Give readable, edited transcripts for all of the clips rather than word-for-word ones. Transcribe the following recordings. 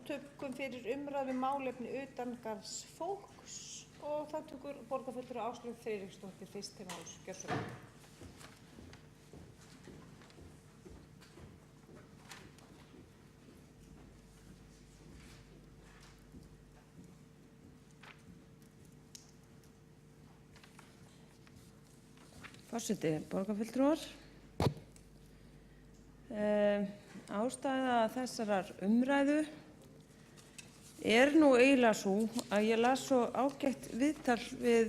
móttökum fyrir umræðu málefni utangarðsfólks og það tekur borgarfulltrúi Áslaug Friðriksdóttir fyrst til máls. Gjörðu svo vel. Forseti, borgarfulltrúar. Ástæða þessarar umræðu nú eiginlega svo að ég las svo ágætt viðtal við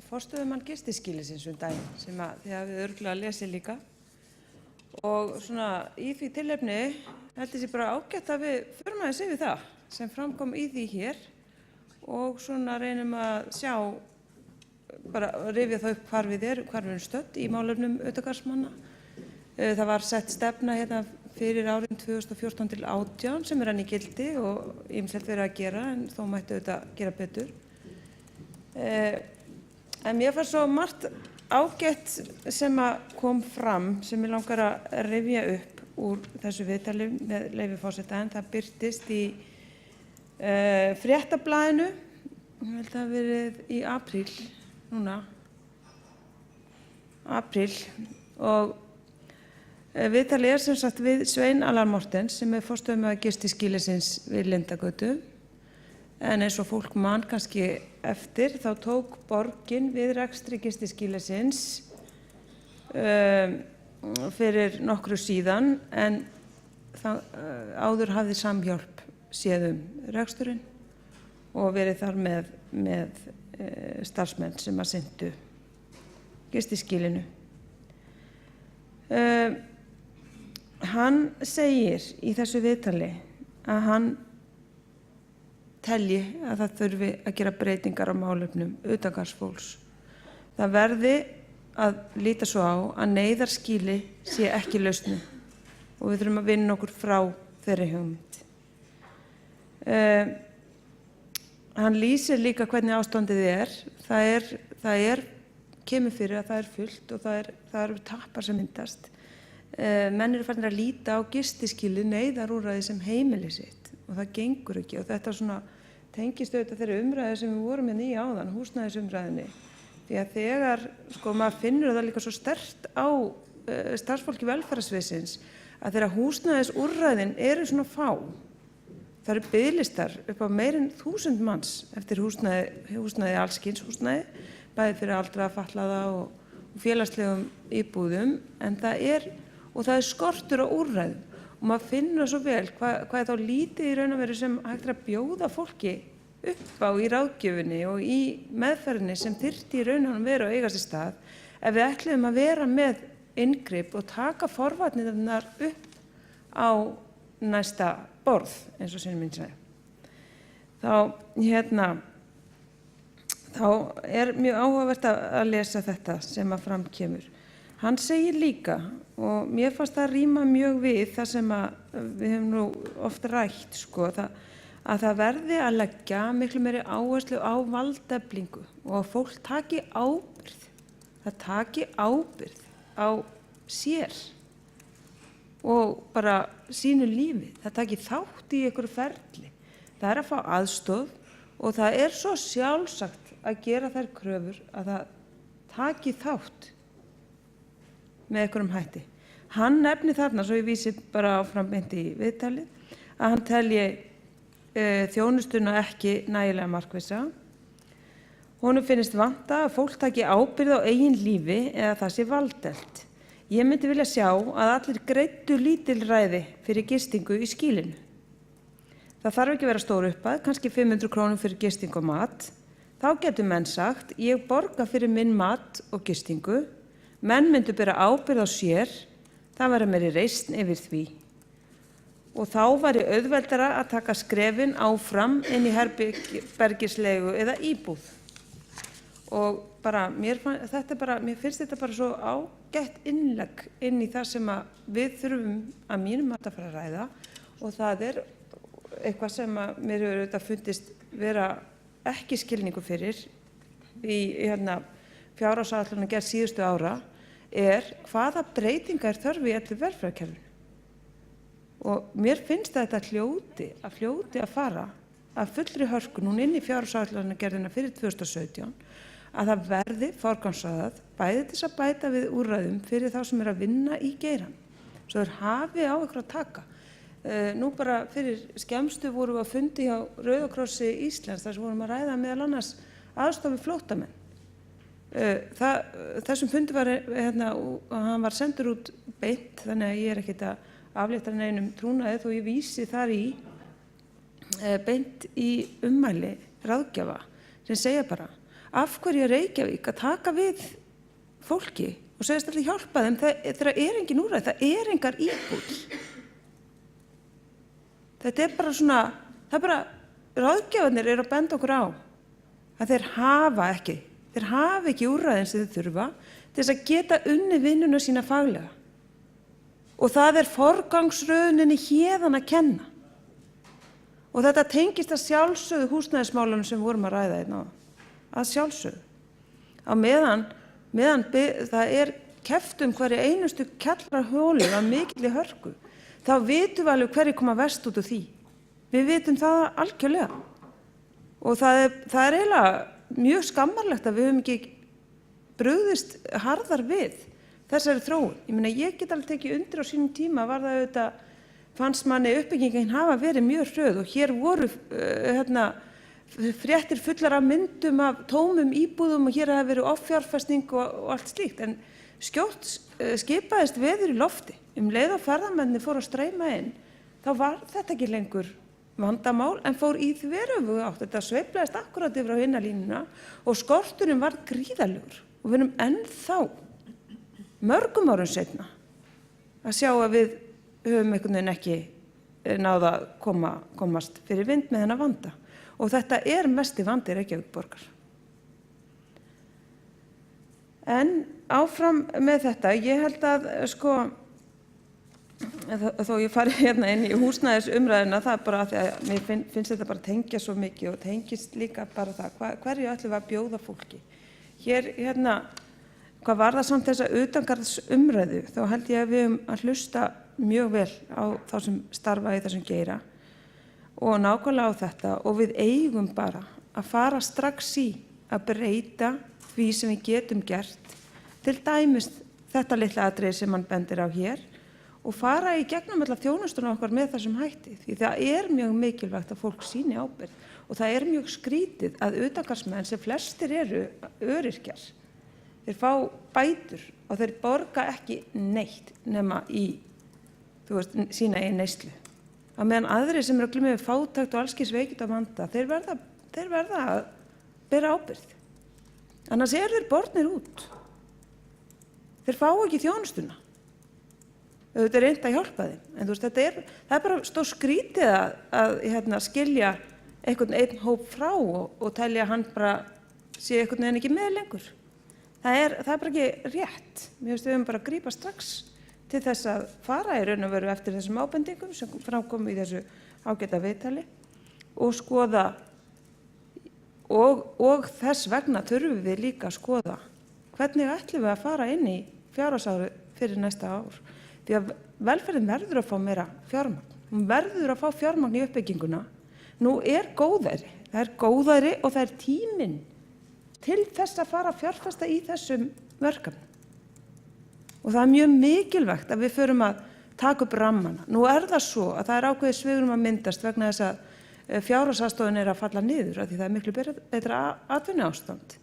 forstöðumann gistiskýlisins daginn sem þið hafið örugglega lesið líka. Og svona í því tilefni held ég sé bara ágætt að við förum aðeins yfir það sem framkom í því hér og svona reynum að sjá bara rifja það upp hvar við erum stödd í málefnum utangarðsmanna. Það var sett stefna hérna fyrir árin 2014 til 2018 sem enn í gildi og ýmislegt verið að gera en þó mætti auðvitað gera betur. En mér fannst svo margt ágætt sem kom fram sem ég langar að rifja upp úr þessu viðtali með leyfi forseta en það birtist í Fréttablaðinu, ég held að það hafi verið í apríl núna, apríl og viðtali sem sagt við Svein Allan Mortens sem forstöðumaður gistiskýlisins við Lindagötu en eins og fólk man kannski eftir þá tók borgin við rekstri gistiskýlisins fyrir nokkru síðan en áður hafði Samhjálp séð reksturinn og verið þar með starfsmenn sem sinntu gistiskýlinu. Hann segir í þessu viðtali að hann telji að það þurfi að gera breytingar á málefnum utangarðsfólks. Það verði að líta svo á að neyðarskýli sé ekki lausnin og við þurfum að vinna okkur frá þeirri hugmynd. Hann lýsir líka hvernig ástandið það kemur fyrir að það fullt og það eru tappar sem myndast. Menn eru farnir að líta á gistiskýli neyðarúrræði sem heimili sitt og það gengur ekki og þetta svona tengist auðvitað þeirri umræðu sem við vorum í áðan, húsnæðisumræðunni. Því að þegar maður finnur það líka svo sterkt á starfsfólki velferðarsviðsins að þegar húsnæðisúrræðin eru svona fá, það eru biðlistar upp á meira en 1000 manns eftir húsnæði alls kyns húsnæði, bæði fyrir aldraða, fatlaða og félagslegum íbúðum, en það er skortur á úrræðum og maður finnur svo vel hvað þá lítið í raun og veru sem hægt að bjóða fólki upp á í ráðgjöfinni og í meðferðinni sem þyrfti í raun og veru að eiga sér stað ef við ætluðum að vera með inngrip og taka forvarnirnar upp á næsta borð, eins og sinni minn sagði. Þá mjög áhugavert að lesa þetta sem fram kemur. Hann segir líka, og mér fannst það ríma mjög við það sem við höfum nú oft rætt, að það verði að leggja miklu meiri áherslu á valdeflingu og að fólk taki ábyrgð. Það taki ábyrgð á sér og bara sínu lífi. Það taki þátt í einhverju ferli. Það að fá aðstoð og það svo sjálfsagt að gera þær kröfur að það taki þátt með einhverjum hætti. Hann nefni þarna, svo ég vísi bara áfram beint í viðtalið, að hann telji þjónustuna ekki nægilega markvissa. Honum finnst vanta að fólk taki ábyrgð á eigin lífi eða það sé valdelt. Ég myndi vilja sjá að allir greiddu lítilræði fyrir gistingu í skýlinu. Það þarf ekki að vera stór upphæð, kannski 500 krónur fyrir gistingu og mat. Þá getur menn sagt, ég borga fyrir minn mat og gistingu. Menn myndu bera ábyrgð á sér, það væri meiri reisn yfir því. Og þá væri auðveldara að taka skrefin áfram inn í herbergislegu eða íbúð. Og bara, mér finnst þetta bara svo ágætt innlegg inn í það sem við þurfum að mínum mati að fara að ræða og það eitthvað sem mér hefur auðvitað fundist vera ekki skilningu fyrir í fjárhagsáætlunargerð síðustu ára hvaða breytinga þörf í öllu velferðarkerfinu. og mér finnst þetta hljóti að fara að fullri hörku núna inn í fjárhagsáætlunargerðina fyrir 2017 að það verði forgangsraðað bæði til þess að bæta við úrræðum fyrir þá sem að vinna í geirann, svo þeir hafi á ykkur að taka. Nú bara fyrir skemmstu vorum við að fundi hjá Rauða krossi Íslands þar sem vorum að ræða meðal annars aðstoð við flóttamenn. Þessum fundi var hann var sendur út beint, þannig að ég er ekkert að aflétta neinum trúnaði þó ég vísi þar í beint í ummæli ráðgjafa sem segja bara af hverju er Reykjavík að taka við fólki og segist allir hjálpa þeim þegar engin úrræði, það engar íbúðir. Þetta er bara svona, það er bara, ráðgjafarnir eru að benda okkur á að þeir hafa ekki úrræðin sem þeir þurfa til þess að geta unni vinnuna sína faglega. Og það er forgangsröðuninni héðan að kenna. Og þetta tengist að sjálfsögðu húsnæðismálunum sem vorum að ræða hérna að sjálfsögðu. Á meðan það keppt hverju einustu kjallarholu af mikilli hörku, þá vitum við alveg hverju koma verst út úr því. Við vitum það algjörlega. Og það er eiginlega mjög skammarlegt að við höfum ekki brugðist harðar við þessari þróun. Ég meina, ég get alveg tekið undir á sínum tíma var það auðvitað, fannst manni uppbyggingin hafa verið mjög hröð og hér voru fréttir fullar af myndum af tómum íbúðum og hér hafi verið offjárfesting og allt slíkt. En skjótt skipaðist veður í lofti. Leið og ferðamenni fóru að streyma inn, þá var þetta ekki lengur vandamál en fór í þveröfuga átt. Þetta sveiflaðist akkurat yfir á hina línuna og skorturinn var gríðarlegur og við erum ennþá mörgum árum seinna að sjá að við höfum einhvern veginn ekki náð að komast fyrir vind með þennan vanda. Og þetta er mesti vandi Reykjavíkurborgar. En áfram með þetta, ég held að þó ég fari hérna inn í húsnæðisumræðuna, það er bara að því að mér finnst þetta bara tengja svo mikið og tengist líka bara það, hverju ætlum við að bjóða fólki. Hér, hvað var það samt þessa utangarðsumræðu, þá held ég að við höfum að hlusta mjög vel á þá sem starfa í þessum geira og nákvæmlega á þetta og við eigum bara að fara strax í að breyta því sem við getum gert, til dæmis þetta litla atriði sem hann bendir á hér og fara í gegnum alla þjónustuna okkar með þessum hætti. Því það er mjög mikilvægt að fólk sýni ábyrgð og það er mjög skrítið að utangarðsmenn sem flestir eru öryrkjar, þeir fá bætur og þeir borga ekki neitt nema í, sína eigin neyslu. Á meðan aðrir sem eru að glíma við fátækt og alls kyns veikindi og vanda, þeir verða að bera ábyrgð. Annars eru þeir bornir út. Þeir fá ekki þjónustuna. Þetta er reynt að hjálpa þeim. En það er bara stór skrítið að skilja einn hóp frá og telja að hann bara sé einhvern veginn ekki með lengur. Það er bara ekki rétt. Mér finnst við bara að grípa strax til þess að fara í raun og veru eftir þessum ábendingum sem framkomu í þessu ágæta viðtali og skoða og þess vegna þurfum við líka að skoða hvernig ætlum við að fara inn í fjárhagsári fyrir næsta ár. Því að velferðin verður að fá meira fjármagn. Hún verður að fá fjármagn í uppbygginguna. Nú er góðæri. Það er góðæri og það er tíminn til þess að fara að fjárfesta í þessum verkefnum. Og það er mjög mikilvægt að við förum að taka upp rammana. Nú er það svo að það er ákveðið svigrúm að myndast vegna þess að fjárhagsaðstoðin er að falla niður af því það er miklu betra atvinnuástand.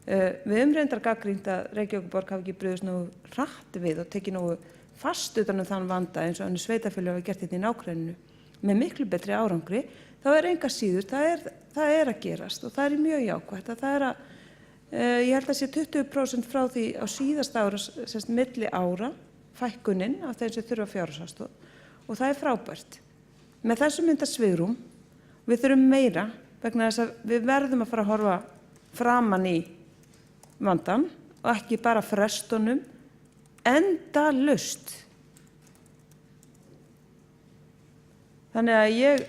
Við höfum reyndar gagnrýnt að Reykjavíkurborg hafi ekki brugðist nógu hratt við og tekið nógu fast utan þann vanda eins og önnur sveitarfélög hafa gert þetta í nágrenninu með miklu betri árangri, þá er enga síður, það er að gerast og það er mjög jákvætt að það er að, ég held að sé 20% frá því á síðasta ára, milli ára, fækkunin af þeim sem þurfa fjárhagsaðstoð og það er frábært. Með þessu myndast svigrúm, við þurfum meira vegna þess að við verðum að fara að horfa framan í vandan og ekki bara frestunum endalaust. Þannig að ég,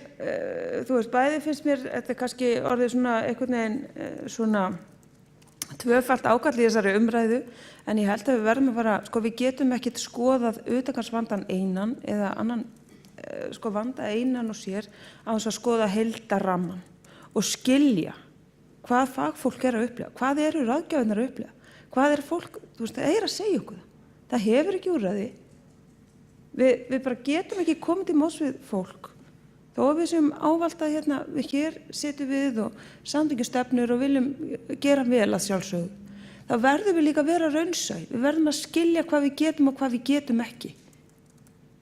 bæði finnst mér, þetta er kannski orðið svona einhvern veginn svona tvöfalt ákall í þessari umræðu, en ég held að við verðum að fara, við getum ekkert skoðað utangarðsvandann einan eða annan sko vanda einan og sér á þess að skoða heildarramman og skilja hvað fagfólk að upplifa, hvað eru ráðgjafarnir að upplifa, hvað fólk, það að segja okkur það. Það hefur ekki úrræði. Við bara getum ekki komið til móts við fólk. Þó að við sem ávalda við hér setjum við og samþykkjum stefnur og viljum gera vel að sjálfsögðu. Þá verðum við líka að vera raunsæ. Við verðum að skilja hvað við getum og hvað við getum ekki.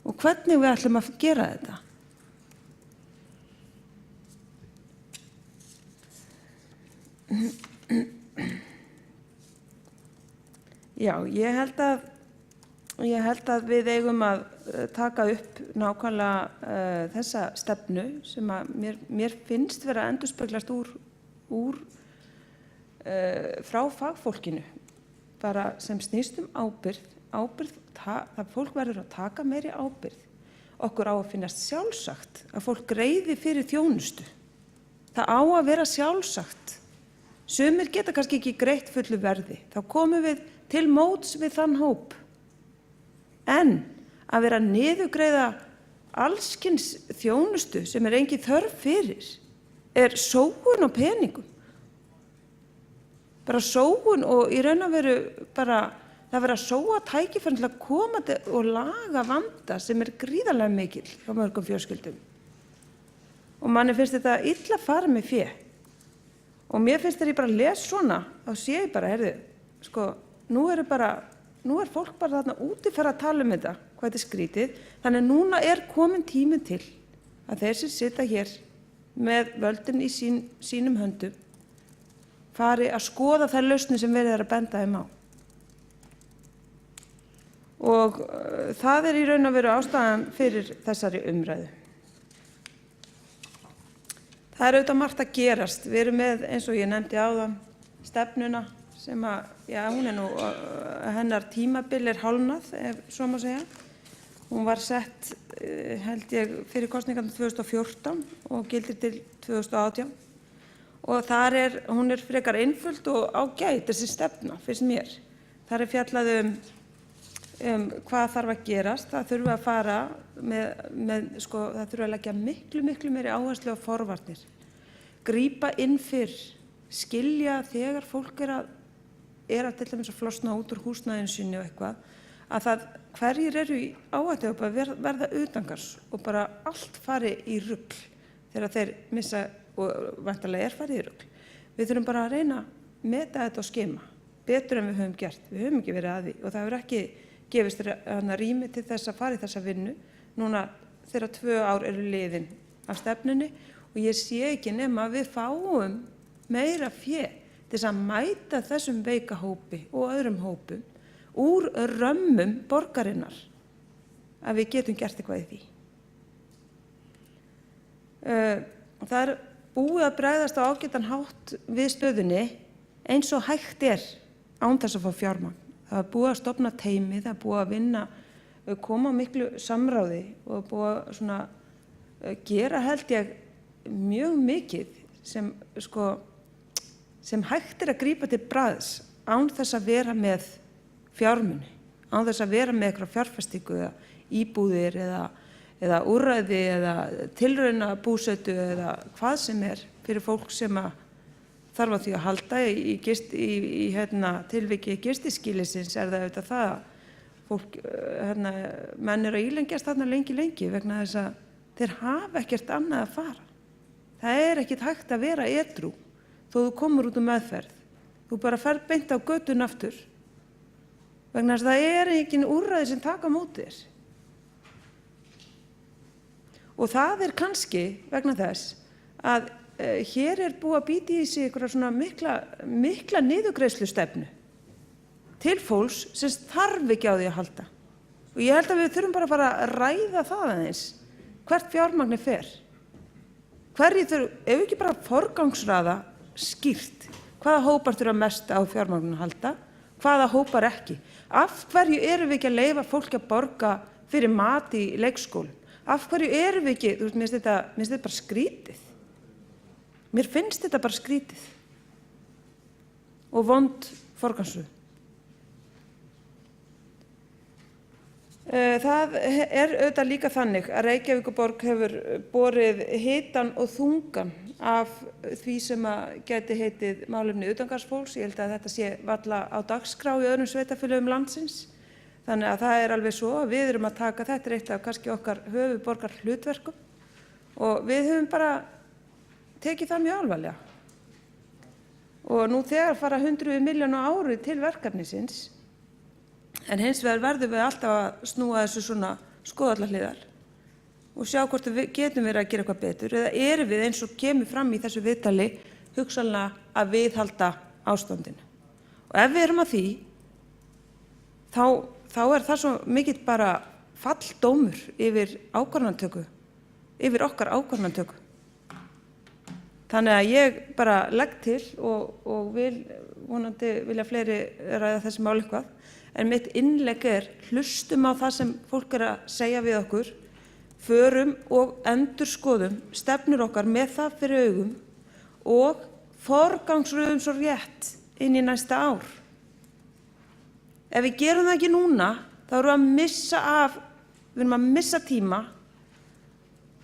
Og hvernig við ætlum að gera þetta. Já, ég held að við eigum að taka upp nákvæmlega þessa stefnu sem að mér finnst vera að endurspeglast úr frá fagfólkinu, bara sem snýst ábyrgð, það fólk verður að taka meiri ábyrgð. Okkur á að finnast sjálfsagt að fólk greiði fyrir þjónustu. Það á að vera sjálfsagt. Sumir geta kannski ekki greitt fullu verði. Þá komum við til móts við þann hóp. En að vera niðurgreiða allskyns þjónustu sem engin þörf fyrir sóun og peningum. Bara sóun og í raun og veru bara það verður að sóa tækifæri til að koma og laga vanda sem gríðarlega mikill hjá mörgum fjölskyldum. Og manni finnst þetta illa fara með fé. Og mér finnst þegar ég bara les svona, þá sé ég bara, nú er fólk bara þarna úti fyrir að tala þetta, hvað þetta skrítið. Þannig núna komin tíminn til að þeir sem sitja hér með völdin í sínum höndum fari að skoða þær lausnir sem verið að benda þeim á. Og það í raun og veru ástæðan fyrir þessari umræðu. Það auðvitað margt að gerast. Við erum með, eins og ég nefndi áðan, stefnuna sem að, hún nú, hennar tímabil hálfnað, ef svo má segja. Hún var sett, held ég, fyrir kosningarnar 2014 og gildir til 2018. Og hún frekar einföld og ágæt, þessi stefna, finnst mér. Þar fjallað hvað þarf að gerast. Það þurfi að fara það þurfi að leggja miklu meiri áherslu á forvarnir. Grípa inn fyrr, skilja þegar fólk að til dæmis að flosna út úr húsnæðinu sínu og eitthvað, að hverjir eru í áhættu að verða utangars og bara allt fari í rugl þegar þeir missa og væntanlega farið í rugl. Við þurfum bara að reyna að meta þetta og skema betur en við höfum gert. Við höfum ekki verið að því og það hefur ekki gefist rými til þess að fara í þessa vinnu núna þegar 2 ár eru liðin af stefnunni og ég sé ekki nema að við fáum meira fé til þess að mæta þessum veika hópi og öðrum hópum úr römmum borgarinnar að við getum gert eitthvað í því. Það búið að bregðast á ágætan hátt við stöðunni eins og hægt án þess að fá fjármagn. Það búið að stofna teymi, það búið að vinna, koma miklu samráði og búið að gera held ég mjög mikið sem hægt að grípa til bragðs án þess að vera með fjármuni, án þess að vera með eitthvað fjárfestingu eða íbúðir eða úrræði eða tilraunabúsetu eða hvað sem fyrir fólk sem þarf að því að halda í tilviki gistiskýlisins það auðvitað það að fólk, menn að ílengjast þarna lengi vegna þess að þeir hafa ekkert annað að fara. Það ekkert hægt að vera edrú þó þú komur út meðferð. Þú bara ferð beint á götun aftur vegna þess að það engin úrræði sem taka á móti þér. Og það kannski vegna þess að hér búið að býta í sig einhverja svona mikla niðurgreiðslustefnu til fólks sem þarf ekki á því að halda. Og ég held að við þurfum bara að fara að ræða það aðeins, hvert fjármagni fer. Ef ekki bara forgangsraða skýrt, hvaða hópar þurfa mest á fjármagninu að halda, hvaða hópar ekki. Af hverju erum við ekki að leyfa fólki að borga fyrir mat í leikskólum? Af hverju erum við ekki, mér finnst þetta bara skrítið. Mér finnst þetta bara skrítið og vond forgangsröðun. Það auðvitað líka þannig að Reykjavíkurborg hefur borið hitan og þungan af því sem að gæti heitið málefni utangarðsfólks. Ég held að þetta sé varla á dagskrá í öðrum sveitarfélögum landsins. Þannig að það alveg svo að við erum að taka þetta eitt af kannski okkar höfuðborgar hlutverkum og við höfum bara tekið það mjög alvarlega. Og nú þegar fara 100 milljónir á ári til verkefnisins, en hins vegar verðum við alltaf að snúa þessu svona skoðallahliðar og sjá hvort við getum verið að gera eitthvað betur eða erum við eins og kemur fram í þessu viðtali hugsanlega að viðhalda ástandinu. Og ef við erum að því, þá það svo mikill bara falldómur yfir ákvarðanatöku, yfir okkar ákvarðanatöku. Þannig að ég bara legg til og vonandi vilja fleiri ræða þessi mál eitthvað, en mitt innlegg hlustum á það sem fólk að segja við okkur, förum og endurskoðum stefnur okkar með það fyrir augum og forgangsröðum svo rétt inn í næsta ár. Ef við gerum það ekki núna, þá erum við að missa tíma,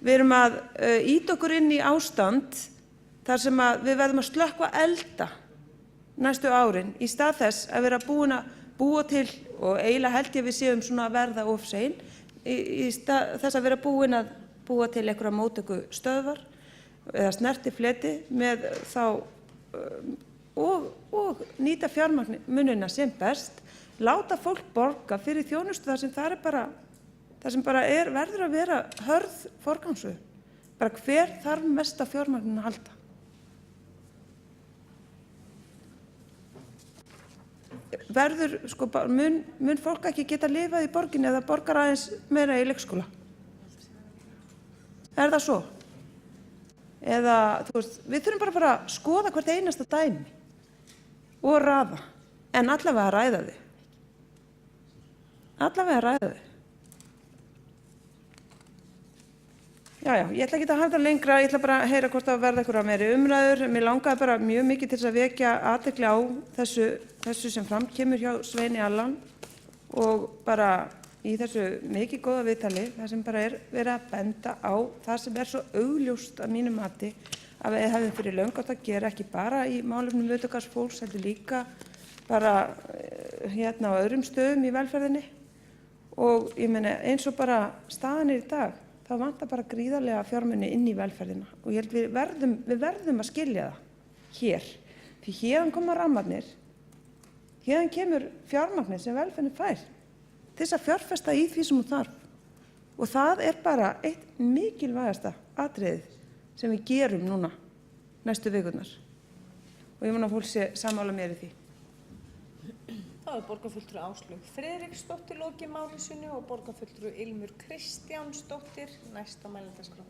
við erum að ýta okkur inn í ástand þar sem að við verðum að slökkva elda næstu árin í stað þess að vera búin að búa til, og eiginlega held ég við séum svona að verða of sein, í stað þess að vera búin að búa til einhverja móttöku stöðvar eða snertifleti með þá og nýta fjármunina sem best, láta fólk borga fyrir þjónustu þar sem verður að vera hörð forgangsröð. Bara hver þarf mest af fjármagninu að halda? Verður, mun fólk ekki geta lifað í borginni eða borgar aðeins meira í leikskóla? Er það svo? Eða, við þurfum bara að fara að skoða hvert einasta dæmi og raða, en allavega að ræða þau. Já, ég ætla ekki að hafa það lengra, ég ætla bara að heyra hvort það verða einhverjar meiri umræður. Mér langaði bara mjög mikið til þess að vekja athygli á þessu sem fram kemur hjá Sveini Allan og bara í þessu mikið góða viðtali, þar sem bara verið að benda á það sem svo augljóst að mínu mati að við hefðum fyrir löngu átt að gera, ekki bara í málefnum utangarðsfólks, heldur líka bara á öðrum stöðum í velferðinni. Og ég meina eins og bara staðan í dag, þá vantar bara gríðarlega fjármuni inn í velferðina og ég held við verðum að skilja það hér. Því héðan koma rammarnir, héðan kemur fjármagnið sem velferðin fær til þess að fjárfesta í því sem hún þarf. Og það bara eitt mikilvægasta atriðið sem við gerum núna næstu vikurnar. Og ég vona að fólk sé sammála mér í því. Það borgarfulltrúi Áslaug Friðriksdóttir lokið máli sínu og borgarfulltrúi Ilmur Kristjánsdóttir næst á mælendaskrá.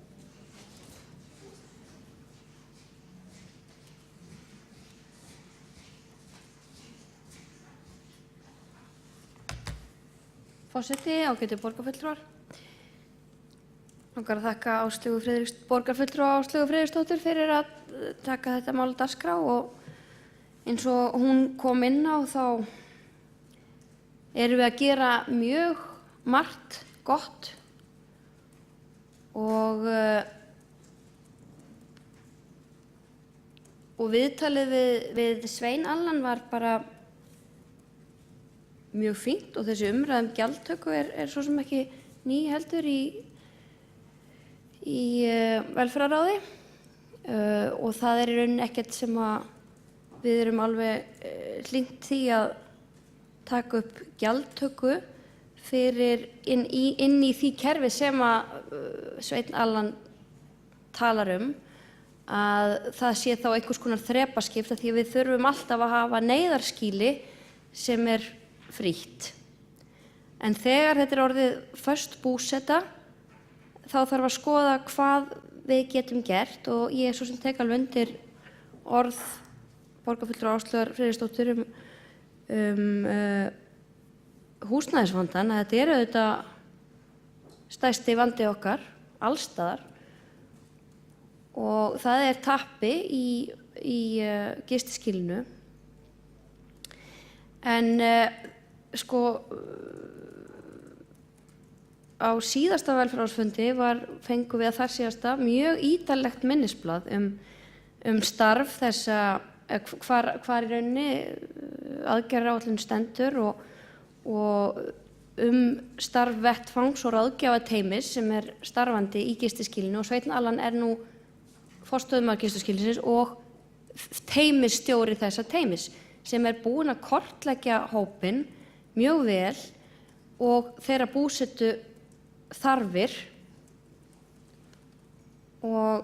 Forseti, ágætu borgarfulltrúar. Langar að þakka borgarfulltrúa Áslaugu Friðriksdóttir fyrir að taka þetta mál á dagskrá og eins og hún kom inn á þá erum við að gera mjög margt gott og viðtalið við Svein Allan var bara mjög fínt og þessi umræða gjaldtöku svo sem ekki ný heldur í velferðarráði og það í rauninni ekkert sem að við erum alveg hlynnt því að taka upp gjaldtöku fyrir inn í því kerfi sem að Sveinn Allan talar að það sé þá einhvers konar þrepaskipt því við þurfum alltaf að hafa neyðarskýli sem frítt. En þegar þetta orðið föst búseta þá þarf að skoða hvað við getum gert og ég svo sem tek alveg undir orð borgarfulltrúa Áslaugar Friðriksdóttur húsnæðisvandann að þetta auðvitað stærsti vandi okkar allstaðar og það tappi í gistiskýlinu en á síðasta velferðarráðsfundi fengum við að þar síðasta mjög ítarlegt minnisblað starf þessa, hvar í rauninni aðgerðaáætlun stendur og starf vettfangs og ráðgjafateymis sem starfandi í gistiskýlinu, og Sveinn Allan nú forstöðumaður gistiskýlisins og teymisstjóri þessa teymis sem búinn að kortleggja hópinn mjög vel og þeirra búsetu þarfir. Og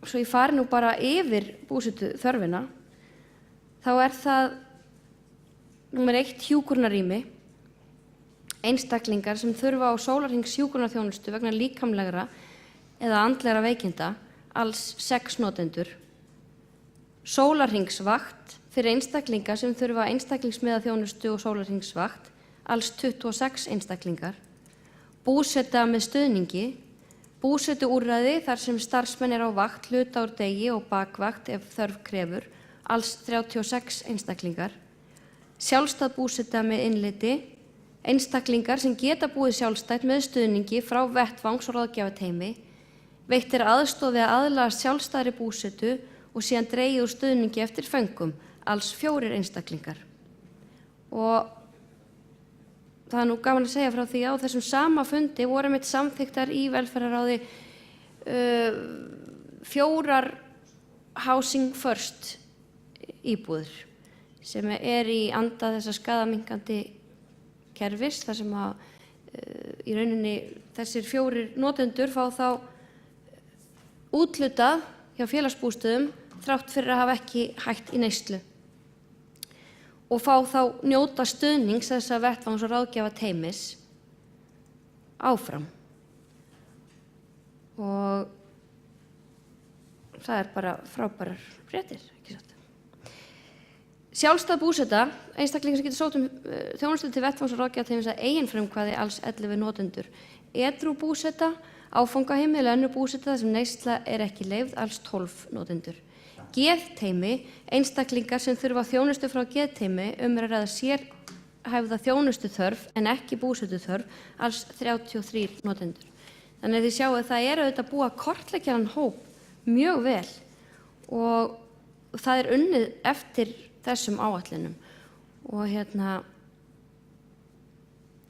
svo ég fari nú bara yfir búsetu þörfina, þá það númer 1 hjúkrunarrými, einstaklingar sem þurfa á sólarhrings hjúkrunarþjónustu vegna líkamlegra eða andlegra veikinda, alls 6 notendur. Sólarhringsvakt fyrir einstaklinga sem þurfa einstaklingsmiða þjónustu og sólarhringsvakt, alls 26 einstaklingar. Búseta með stuðningi, búsetuúrræði þar sem starfsmenn á vakt, hluta úr degi og bakvakt ef þörf krefur, alls 36 einstaklingar. Sjálfstæð búseta með innliti, einstaklingar sem geta búið sjálfstætt með stuðningi frá vettvangs- og ráðgjafateymi, veittir aðstoð við að aðlagast sjálfstæðri búsetu og síðan dregið úr stuðningi eftir föngum, alls 4 einstaklingar. Og það nú gaman að segja frá því að á þessum sama fundi voru einmitt samþykktar í velferðarráði 4 Housing First íbúðir sem í anda þessa skaðaminnkandi kerfis, þar sem að í rauninni þessir 4 notendur fá þá úthlutað hjá félagsbústöðum þrátt fyrir að hafa ekki hætt í neyslu og fá þá njóta stuðnings þessa vettvangs- og ráðgjafateymis áfram. Og það bara frábærar fréttir, ekki satt. Sjálfstæð búseta, einstaklingar sem getur sótt þjónustu til vettvangs- og ráðgjafateymis að eigin frumkvæði, alls 11 notendur. Edrú búseta, áfangaheimili eða önnur búseta þar sem neysla ekki leyfð, alls 12 notendur. Geðteymi, einstaklingar sem þurfa þjónustu frá geðteymi að ræða sérhæfða þjónustu þörf en ekki búsetu þörf, alls 33 notendur. Þannig að þið sjáu að það auðvitað búið að kortleggja þennan hóp mjög vel og það unnið eftir þessum áætlunum. Og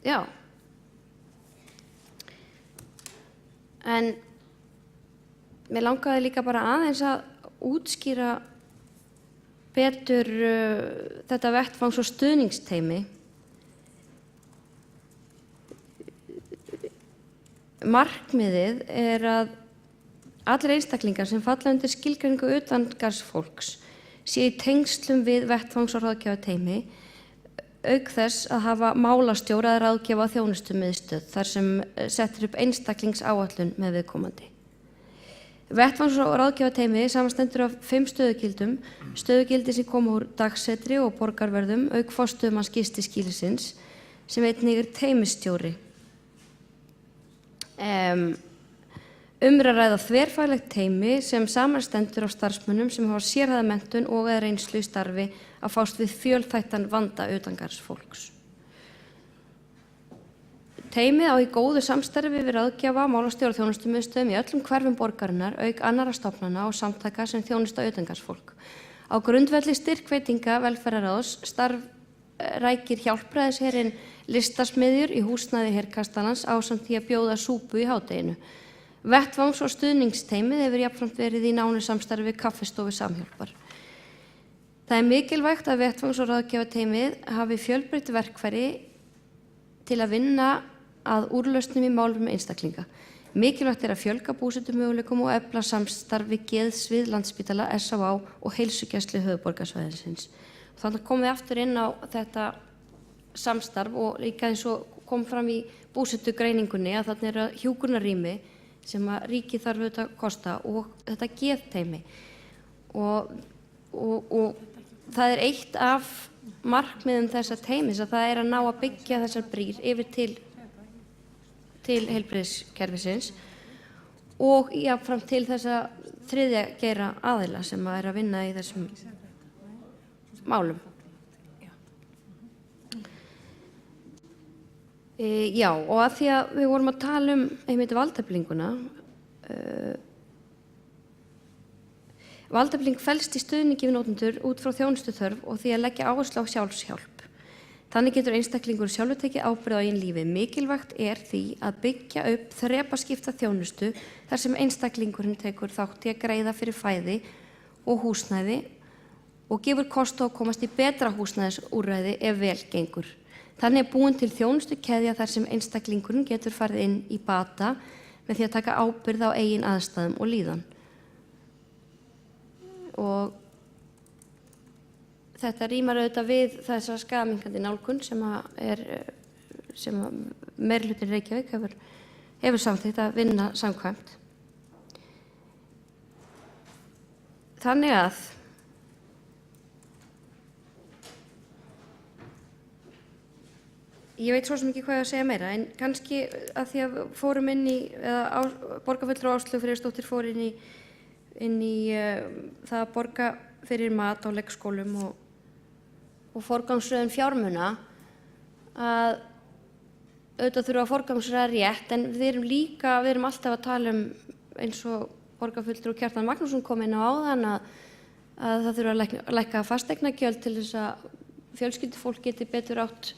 já. En mér langaði líka bara aðeins að útskýra betur þetta vettvangs- og stuðningsteymi. Markmiðið að allir einstaklingar sem falla undir skilgreiningu utangarðsfólks séu í tengslum við vettvangs- og ráðgjafateymi, auk þess að hafa málastjóra eða ráðgjafa þjónustumiðstöð þar sem settur upp einstaklingsáætlun með viðkomandi. Vettvangs- og ráðgjafateymi samanstendur af 5 stöðugildum, stöðugildi sem koma úr dagsetri og borgarverðum, auk forstöðumanns gistiskýlisins sem einnig teymisstjóri. Ræða þverfaglegt teymi sem samanstendur af starfsmönnum sem hafa sérhæfða menntun og eða reynslu í starfi að fást við fjölþættan vanda utangarðsfólks. Teymið á í góðu samstarfi við ráðgjafa, málastjóra og þjónustumiðstöðum í öllum hverfum borgarinnar, auk annarra stofnana og samtaka sem þjónusta utangarðsfólk. Á grundvelli styrkveitinga velferðarráðs rækir Hjálpræðisherinn listasmiðjur í húsnæði Herkastalans ásamt því að bjóða súpu í hádeginu. Vettvangs- og stuðningsteymið hefur jafnframt verið í nánu samstarfi við Kaffistofu Samhjálpar. Það mikilvægt að vettvangs- og ráðgjafateymið hafi fjölbreytt verkfæri til að vinna að úrlausnum í málum einstaklinga. Mikilvægt að fjölga búsetumöguleikum og efla samstarf við geðsvið Landspítala, SÁÁ og heilsugæslu höfuðborgarsvæðisins. Þannig komum við aftur inn á þetta samstarf og líka eins og kom fram í búsetugreiningunni að þarna hjúkrunarrými sem að ríkið þarf auðvitað að kosta og þetta geðteymi. Og það eitt af markmiðum þessa teymis að það að ná að byggja þessar brýr yfir til heilbrigðiskerfisins og jafnframt til þessa þriðja geira aðila sem að vinna í þessum málum. Já, og að því að við vorum að tala einmitt valdeflinguna, valdefling felst í stuðningi við notendur út frá þjónustuþörf og því að leggja áherslu á sjálfshjálp. Þannig getur einstaklingur sjálfur tekið ábyrgð á eigin lífi. Mikilvægt því að byggja upp þrepaskipta þjónustu þar sem einstaklingurinn tekur þátt í að greiða fyrir fæði og húsnæði og gefur kost á að komast í betra húsnæðisúrræði ef vel gengur. Þannig búin til þjónustukeðja þar sem einstaklingurinn getur farið inn í bata með því að taka ábyrgð á eigin aðstæðum og líðan. Og þetta rímar auðvitað við þessa skaðaminnkandi nálgun sem meirihluti Reykjavík hefur samþykkt að vinna samkvæmt. Þannig að ég veit svo sem ekki hvað ég að segja meira, en kannski að því að fórum inn í, eða borgarfulltrúi Áslaug Friðriksdóttir fór inn í það að borga fyrir mat á leikskólum og forgangsröðun fjármuna, að auðvitað þurfa að forgangsröða rétt, en við erum alltaf að tala eins og borgarfulltrúi Kjartan Magnússon kom inn á áðan að það þurfa að lækka fasteignagjöld til þess að fjölskyldufólk geti betur átt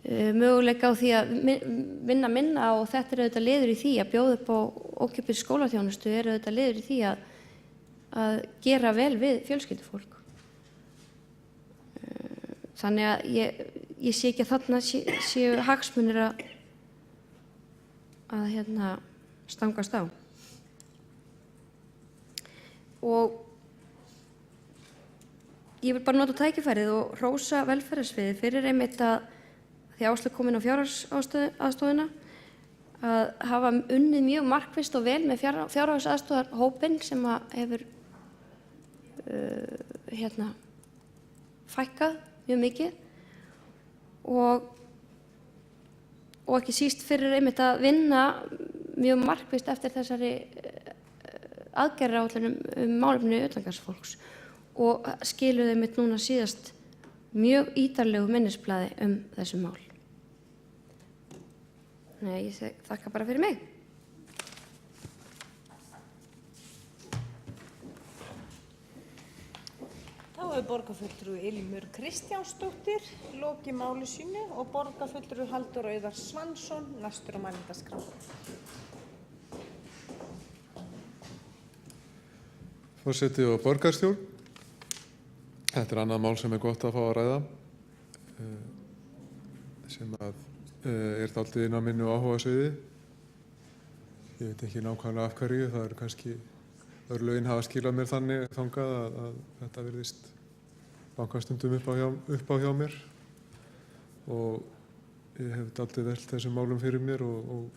möguleika á því að vinna minna, og þetta auðvitað liður í því að bjóða upp á ókeypis skólaþjónustu, auðvitað liður í því að gera vel við fjölskyldufólk. Þannig að ég sé ekki að þarna séu hagsmunir að stangast á. Og ég vil bara nota tækifærið og hrósa velferðarsviði fyrir einmitt að því Áslaug kom inn á fjárhagsaðstoðina, að hafa unnið mjög markvisst og vel með fjárhagsaðstoðarhópinn sem hefur fækkað mjög mikið og ekki síst fyrir einmitt að vinna mjög markvisst eftir þessari aðgerðaráætlun málefni utangarðsfólks og skiluðu einmitt núna síðast mjög ítarlegu minnisblaði þessu mál. Nei, ég þakka bara fyrir mig. Þá hefur borgarfulltrúi Ilmur Kristjánsdóttir lokið máli sínu og borgarfulltrúi Halldór Auðar Svansson næstur á mælendaskrá. Forseti og borgarstjórn. Þetta annað mál sem gott að fá að ræða, sem dálítið inn á minni áhugasviði. Ég veit ekki nákvæmlega af hverju, það kannski örlögin hafa skilað mér þangað að þetta virðist banka stundum upp á hjá mér og ég hef dálítið velt þessum málum fyrir mér og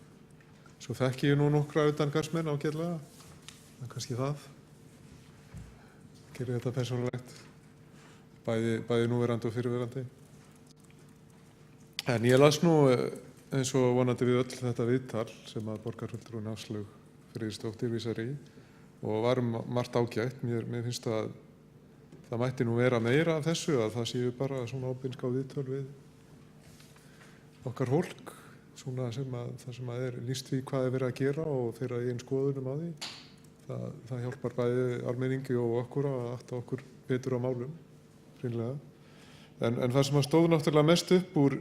svo þekki ég nú nokkra utangarðsmenn ágætlega, kannski það. Gerir þetta persónulegt. Bæði núverandi og fyrrverandi. En ég las nú eins og vonandi við öll þetta viðtal sem að borgarfulltrúin Áslaug Friðriksdóttir vísar í og var margt ágætt. Mér finnst að það mætti nú vera meira af þessu, að það séu bara svona óbeinská viðtöl við okkar fólk, svona það sem lýst því hvað verið að gera og þeirra eigin skoðunum á því. Það hjálpar bæði almenningi og okkur að átta okkur betur á málum. En það sem stóð náttúrulega mest upp úr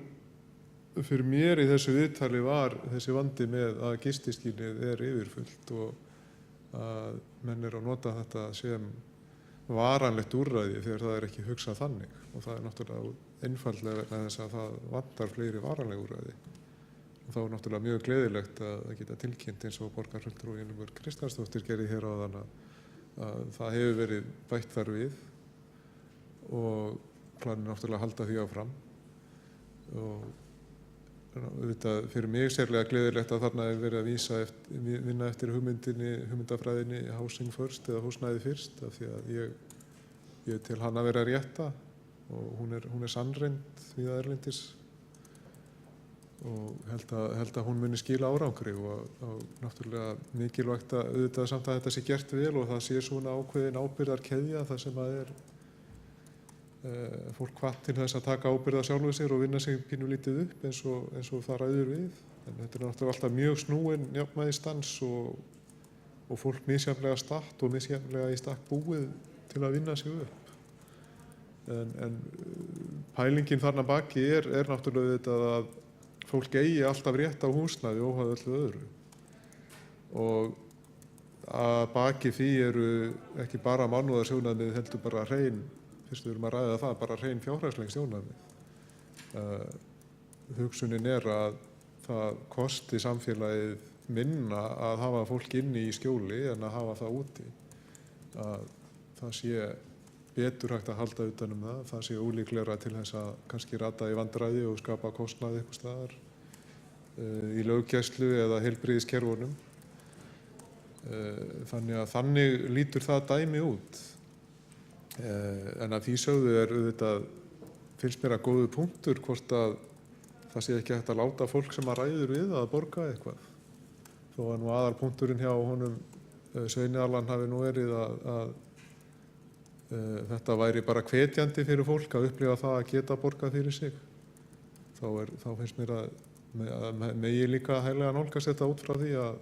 fyrir mér í þessu viðtali var þessi vandi með að gistiskýlið yfirfullt og að menn að nota þetta sem varanlegt úrræði þegar það ekki hugsað þannig, og það náttúrulega einfaldlega vegna þess að það vantar fleiri varanleg úrræði. Og þá náttúrulega mjög gleðilegt að geta tilkynnt eins og borgarfulltrúi Ilmur Kristjánsdóttir gerði hér áðan að það hefur verið bætt þar við og planið náttúrulega að halda því áfram. Og auðvitað fyrir mig sérlega gleðilegt að þarna verið að vinna eftir hugmyndafræðinni Housing First eða húsnæði fyrst, af því að ég til hana vera rétta og hún er sannreynd víða erlendis og held að hún muni skila árangri og náttúrulega mikilvægt að auðvitað samt að þetta sé gert vel og það sé svona ákveðin ábyrgðarkeðja þar sem að fólk hvatt til þess að taka ábyrgð á sjálfu sér og vinna sig pínulítið upp eins og það ræður við. En þetta er náttúrulega alltaf mjög snúin jafnvægisdans og fólk misjafnlega statt og misjafnlega í stakk búið til að vinna sig upp. En pælingin þarna baki er náttúrulega þetta að fólk eigi alltaf rétt á húsnæði óháð öllu öðru. Og að baki því eru ekki bara mannúðarsjónarmið heldur bara hrein, fyrst við erum að ræða það, bara hrein fjárhagsleg sjónarmið. Hugsunin er að það kosti samfélagið minna að hafa fólk inni í skjóli en að hafa það úti. Að það sé betur hægt að halda utan það sé ólíklegra til þess að kannski rata í vandræði og skapa kostnað einhvers staðar í löggæslu eða heilbrigðiskerfunum. Þannig lítur það dæmi út. En að því sögðu auðvitað, finnst mér að góðu punktur hvort að það sé ekki hægt að láta fólk sem að ræður við að borga eitthvað. Þó að nú aðalpunkturinn hjá honum Sveini Allan hafi nú verið að þetta væri bara hvetjandi fyrir fólk að upplifa það að geta borgað fyrir sig. Þá finnst mér að megi líka hæglega nálgast þetta út frá því að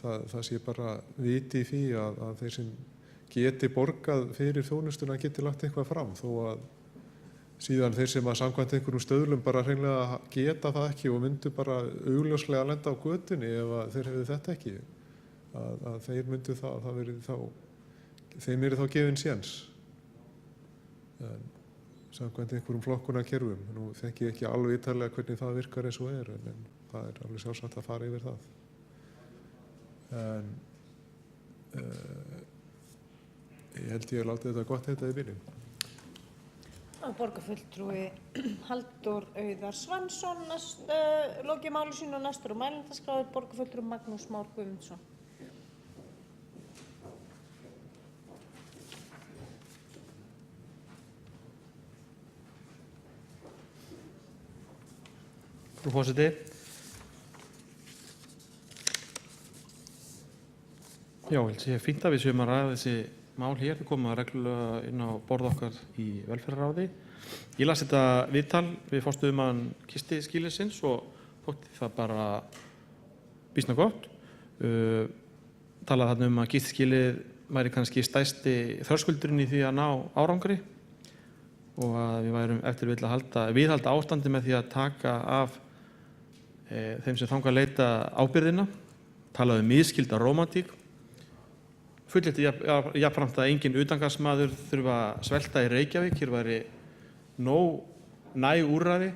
það sé bara viti í því að þeir sem geti borgað fyrir þjónustuna geti lagt eitthvað fram, þó að síðan þeir sem að samkvæmt einhverjum stöðlum bara hreinlega geta það ekki og myndu bara augljóslega lenda á götunni ef að þeir hefðu þetta ekki, að þeir myndu það verið þá, þeim þá gefinn séns. En samkvæmt einhverjum flokkunarkerfum, nú þekki ég ekki alveg ítarlega hvernig það virkar eins og en það er alveg sjálfsagt að fara yfir það. En ég held ég að láta þetta gott heita í byrjun. Borgarfulltrúi Halldór Auðar Svansson lokið máli sínu og næstur á mælendaskrá borgarfulltrúi Magnús Már Guðmundsson. Frú forseti. Já, ég held að sé fínt að við séum að ræða þessi mál hér, við komum að reglulega inn á borð okkar í velferðarráði. Ég las þetta viðtal við forstöðumann Kistiskýlisins og þótti það bara býsna gott. Talaði þarna að Kistiskýlið væri kannski stærsti þröskuldurinn í því að ná árangri og að við værum eftir viðhalda ástandi með því að taka af þeim sem þangað leita ábyrgðina. Talaði misskilda rómantík. Fullyrt jafnframt að enginn utangarðsmaður þurfa að svelta í Reykjavík, hér væri næg úrræði,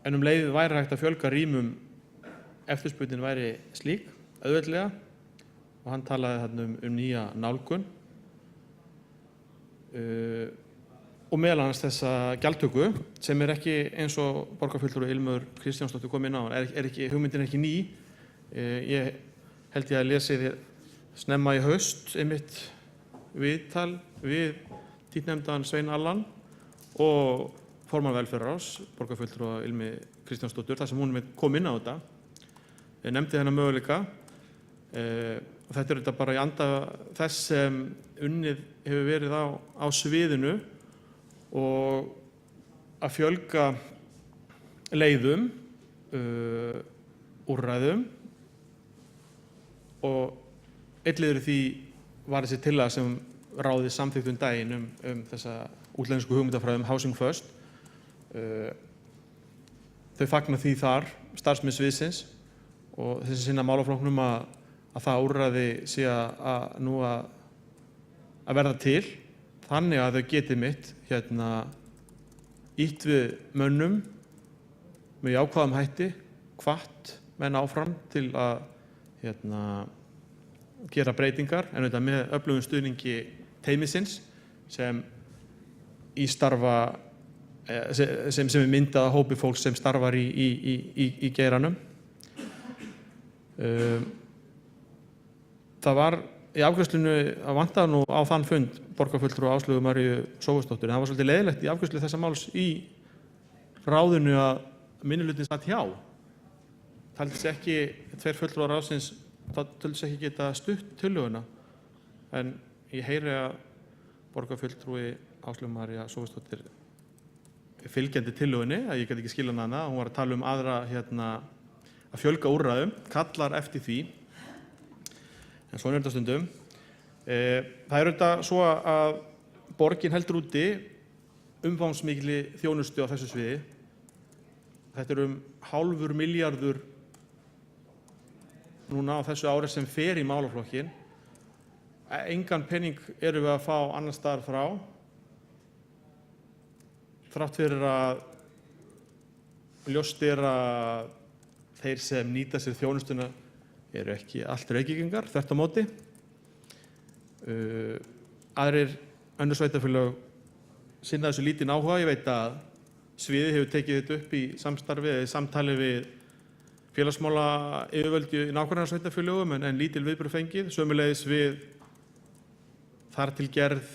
en leið væri hægt að fjölga rýmum, eftirspurnin væri slík, auðveldlega, og hann talaði þarna nýja nálgun og meðal annars þessa gjaldtöku sem ekki eins og borgarfulltrúi Ilmur Kristjánsdóttir kom inn á, hugmyndin er ekki ný. Ég held ég að lesi þér snemma í haust einmitt viðtal við títtnefndan Svein Allan og formann velferðarráðs, borgarfulltrúa Ilmi Kristjánsdóttur, þar sem hún kom inn á þetta, nefndi þennan möguleika. Og þetta er þetta bara í anda þess sem unnið hefur verið á sviðinu og að fjölga leiðum, úrræðum. Og einn liður í því var þessi tillaga sem ráðið samþykkt daginn þessa útlensku hugmyndafræði Housing First. Þau fagna því þar, starfsmenn sviðsins og þessi sinna málaflokknum að það úrræði sé að verða til þannig að þau geti ýtt við mönnum með jákvæðum hætti, hvatt menn áfram til að gera breytingar, en auðvitað með öflugum stuðningi teymisins sem er myndað af hópi fólks sem starfar í geiranum. Það var í afgreiðslunni að vantaði nú á þann fund borgarfulltrúa Áslaugu Maríu Sófusdóttur, en það var svolítið leiðilegt í afgreiðslu þessa máls í ráðinu að minnihlutinn satt hjá. Taldi sig ekki, tveir fulltrúar ráðsins, það taldi sig ekki geta stutt tillöguna, en ég heyri að borgarfulltrúi Áslaug María Sófusdóttir fylgjandi tillögunni, að ég get ekki skilja hana, hún var að tala aðra að fjölga úrræðum, kallar eftir því, en svona þetta stundum. Það þetta svo að borgin heldur úti umfangsmikli þjónustu á þessu sviði. Þetta hálfur milljarður núna á þessu ári sem fer í málaflokkin. Engan penning erum við að fá annars staðar frá, þrátt fyrir að ljóst að þeir sem nýta sér þjónustuna eru ekki allt Reykvíkingar, þvert á móti. Aðrir önnur sveitarfélög sinna þessu lítinn áhuga. Ég veit að sviðið hefur tekið þetta upp í samstarfi eða samtali við félagsmála yfirvöld í nágrannasveitarfélögum en lítil viðbrögð fengið. Sömuleiðis við þar til gerð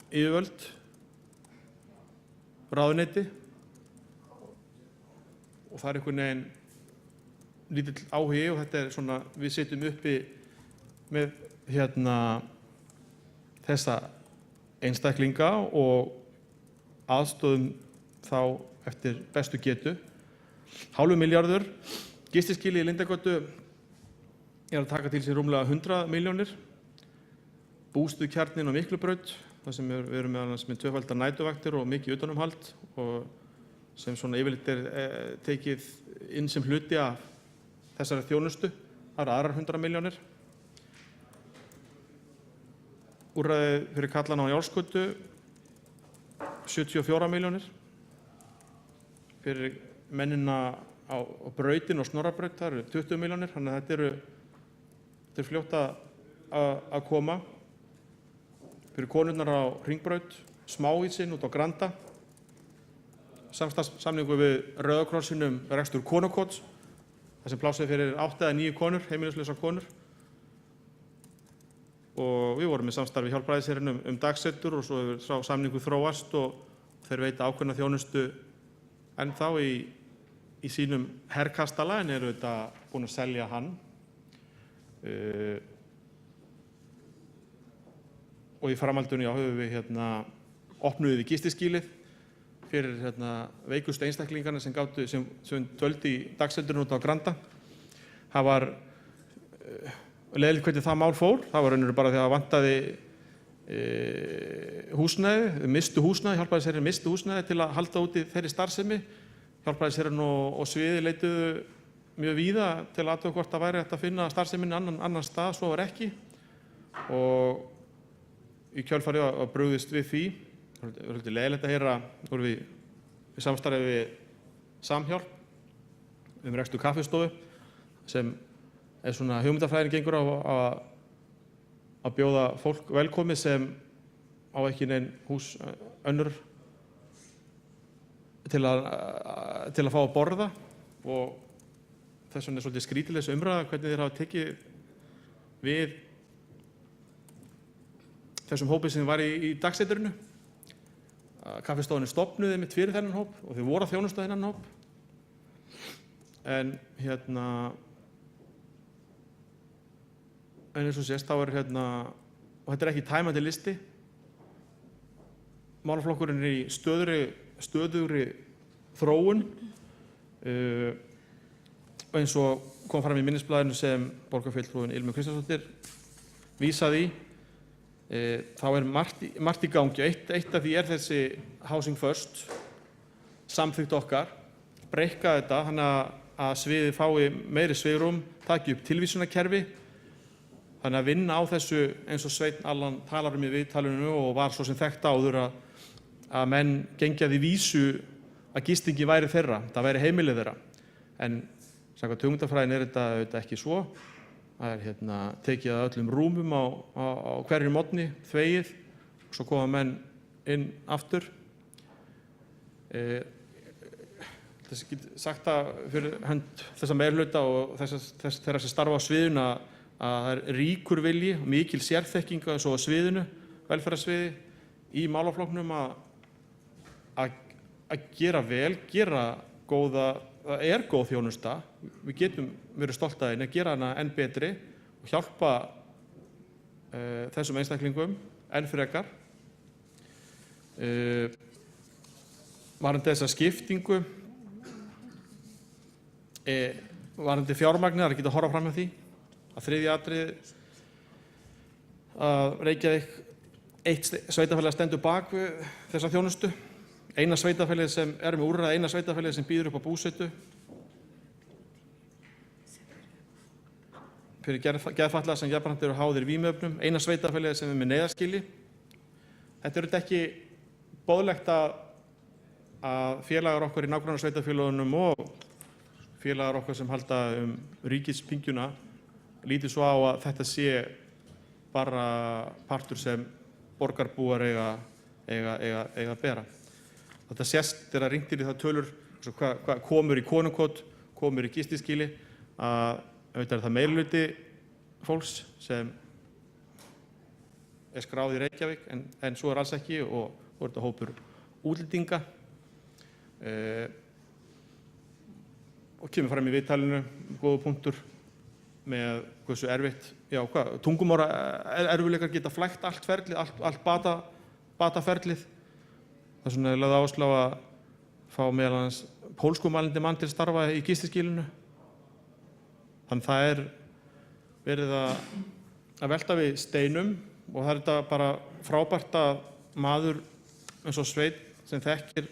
yfirvöld, ráðuneyti, og það einhvern veginn lítill áhugi og þetta svona, við sitjum uppi með þessa einstaklinga og aðstoðum þá eftir bestu getu. Hálfur milljarður. Gistiskýli í Lindargötu að taka til sér rúmlega 100 milljónir. Bústuðkjarninn á Miklubraut, þar sem við erum meðal annars með tvöfaldar næturvaktir og mikið utanumhald og sem svona yfirleitt tekið inn sem hluti af þessari þjónustu. Það eru aðrar 100 milljónir. Úrræði fyrir kallana á Njálsgötu 74 milljónir. Fyrir mennina á brautin og Snorrabraut það eru 20 milljónir, þannig að þetta er fljótt að koma. Fyrir konurnar á Hringbraut, Smáísinn út á Granda, samningu við Rauða krossinum rekstur konukóts, þar sem plássið fyrir 8 eða 9 konur, heimilislausar konur. Og við vorum með samstarfi Hjálpræðishernum dagsettur og svo hefur sá samningu þróast og þeir veita ákveðna þjónustu ennþá í sínum herkastala en eru þetta búin að selja hann. Og í framhaldinu höfum við opnuðum við gistiskýlið fyrir veikustu einstaklingarna sem dvöldu í dagsetturinn út á Granda. Það var leiðilegt hvernig það mál fór. Það var raunverulega bara því að það vantaði húsnæði, mistu húsnæði, Hjálpræðisherinn mistu húsnæði til að halda úti þeirri starfsemi. Hjálpræðisherinn og sviði leituðu mjög víða til að athuga hvort það væri hægt að finna starfseminni annan stað, svo var ekki. Og í kjölfarið að brugðist við því. Það var svolítið leiðilegt að heyra, vorum við í samstarfi við Samhjálp rekstur kaffistofu sem svona hugmyndafræðin gengur á að bjóða fólk velkomið sem á ekki nein hús önnur til að fá að borða og þess vegna svolítið skrítilegs umræða hvernig þeir hafa tekið við þessum hópi sem var í dagsetturinu. Kaffistofunni stofnuði mitt fyrir þennan hóp og þeir voru að þjónusta þennan hóp. En eins og sést þá og þetta er ekki tæmandi listi. Málaflokkurinn í stöðugri þróun og eins og kom fram í minnisblaðinu sem borgarfulltrúin Ilmur Kristjánsdóttir vísaði í. Þá margt í gangi. Eitt af því þessi Housing First samþykkt okkar, breikka þetta þannig að sviðið fái meiri svigrúm, taki upp tilvísunarkerfi, þannig að vinna á þessu eins og Sveinn Allan talar í viðtalinu og var svo sem þekkt áður að menn gengjaði vísu að gistingi væri þeirra, það væri heimilið þeirra. En samkvæmt hugmyndafræðin þetta ekki svo. Það tekið að öllum rúmum á hverju morgni, þvegið og svo koma menn inn aftur. Þess get sagt að fyrir hönd þessa meirihluta og þeirra sem starfa á sviðinu að það er ríkur vilji og mikil sérþekking eins og á sviðinu, velferðarsviði, í málaflokknum að gera vel, gera góða. Það er góð þjónusta, við getum verið stolt af henni að gera hana enn betri og hjálpa þessum einstaklingum enn frekar Varðandi þessa skiptingu, varðandi fjármagnið, það er ekki að horfa fram með því, að þriðja atriði að Reykjavík eitt sveitarfélag stendur bak við þessa þjónustu, eina sveitarfélagið sem er með úrræði, eina sveitarfélagið sem býður upp á búsetu fyrir geðfatlaða sem jafnframt eru háðir vímuefnum, eina sveitarfélagið sem er með neyðarskýli. Þetta er ekki boðlegt að félagar okkar í nágrannasveitarfélögunum og félagar okkar sem halda ríkispyngjuna lítið svo á að þetta sé bara partur sem borgarbúar eiga að bera. Þetta sést þegar rýnt í það tölur, hvað komur í konungkot, komur í gistiskýli, að auðvitað er það meirihluti fólks sem er skráð í Reykjavík en svo er alls ekki og er þetta hópur útlendinga. Og kemur fram í viðtalinu góða punktur með hversu erfitt, tungumára erfiðleikar geta flækt allt ferlið, allt bataferlið. Það er svona lögð áherslu á að fá meðal annars pólskumælandi mann til starfa í gistiskýlinu. Þannig það er verið að velta við steinum og það er þetta bara frábært að maður eins og Sveinn sem þekkir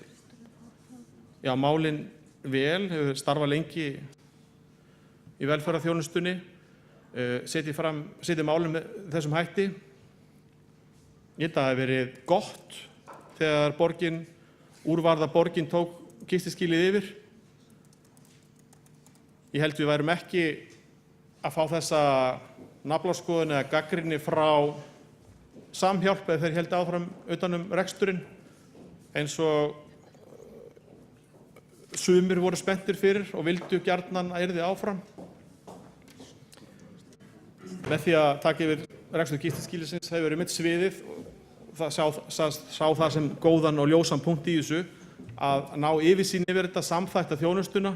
málin vel, hefur starfað lengi í velferðarþjónustunni, setið málum með þessum hætti. Ég held að það hefur verið gott þegar úrvarða borgin tók gistiskýlið yfir. Ég held við værum ekki að fá þessa naflaskoðun eða gagnrýni frá Samhjálp eða þeir héldu áfram utan reksturinn eins og sumir voru spenntir fyrir og vildu gjarnan að yrði áfram. Með því að taka yfir rekstur gistiskýlisins hefur verið mitt sviðið og sá það sem góðan og ljósan punkt í þessu að ná yfirsýn yfir þetta samþætta þjónustuna.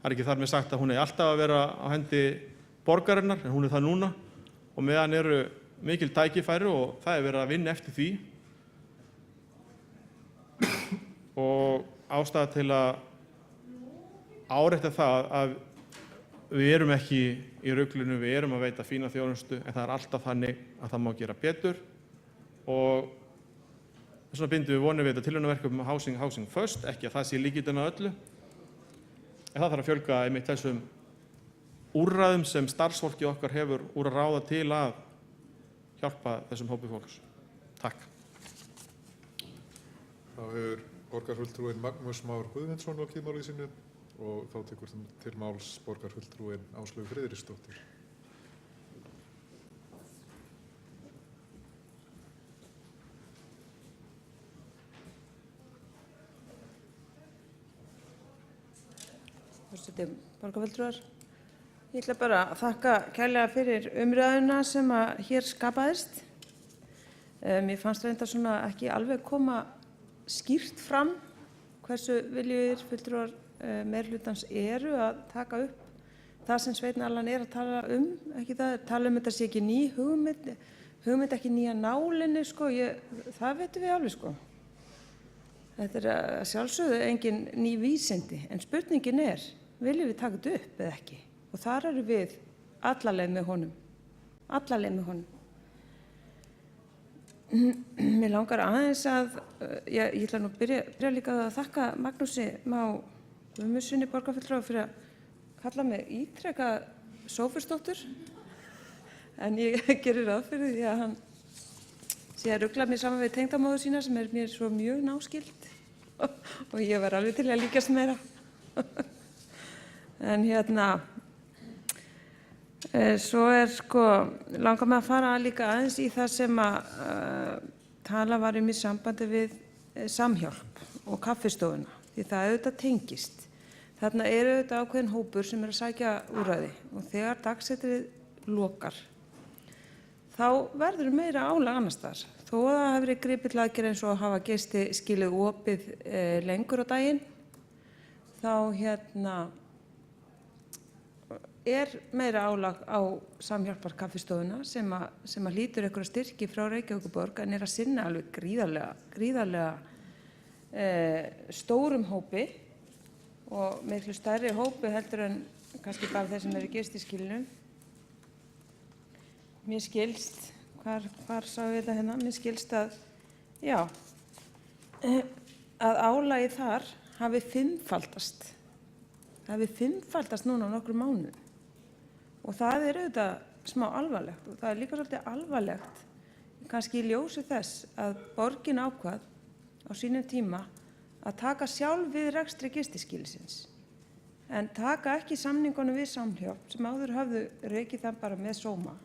Það er ekki þar með sagt að hún eigi alltaf að vera á hendi borgarinnar, en hún er það núna og meðan eru mikil tækifæri og það er verið að vinna eftir því. Og ástæða til að árétta það að við erum ekki í ruglinu, við erum að veita fína þjónustu, en það er alltaf þannig að það má gera betur og þess vegna bindum við vonir við þetta tilraunaverkefni Housing First, ekki að það sé líkindin að öllu. En það þarf að fjölga einmitt þessum úrræðum sem starfsfólki okkar hefur úr að ráða til að hjálpa þessum hópi fólks. Takk. Þá hefur borgarfulltrúinn Magnús Már Guðmundsson lokið máli sínu og þá tekur til máls borgarfulltrúinn Áslaug Friðriksdóttir. Borgarfulltrúar. Ég ætla bara að þakka kærlega fyrir umræðuna sem hér skapaðist. Mér fannst reyndar svona ekki alveg koma skýrt fram hversu viljugir fulltrúar meirihlutans eru að taka upp það sem Sveinn Allan er að tala ekki það, tala þetta sé ekki ný hugmynd ekki nýja nálinni, það veitum við alveg, Þetta er að sjálfsögðu engin ný vísindi, en spurningin er, viljum við taka þetta upp eða ekki? Og þar eru við alla leið með honum. Mér langar aðeins að, ég ætla nú að byrja líka að þakka Magnúsi Má Guðmundssyni borgarfulltrúa fyrir að kalla mig ítrekað Sófusdóttur, en ég gerir ráð fyrir því að hann sé að rugla mér saman við tengdamóður sína sem er mér svo mjög náskyld og ég var alveg til að líkjast meira. En svo langar mig að fara líka aðeins í það sem tala var í sambandi við Samhjálp og kaffistofuna, því það auðvitað tengist. Þarna eru auðvitað ákveðin hópur sem er að sækja úrræði og þegar dagsetrið lokar, þá verður meira álag annars staðar. Þó að það hefur verið gripið til aðgerða eins og að hafa gistiskýlið opið lengur á daginn, þá er meira álag á Samhjálpar kaffistofuna sem að hlýtur einhverja styrki frá Reykjavíkurborg en er að sinna alveg gríðarlega stórum hópi og miklu stærri hópi heldur en kannski bara þeir sem eru í gistiskýlinu. Mér skilst, hvar sá ég þetta hérna, mér skilst að, já, að álagið þar hafi fimmfaldast. Það hafi fimmfaldast núna á nokkrum mánuðum. Og það er auðvitað smá alvarlegt og það er líka svolítið alvarlegt, kannski í ljósi þess að borgin ákvað á sínum tíma að taka sjálf við rekstri gistiskýlisins en taka ekki samningunum við Samhjálp sem áður höfðu rekið það bara með sóma.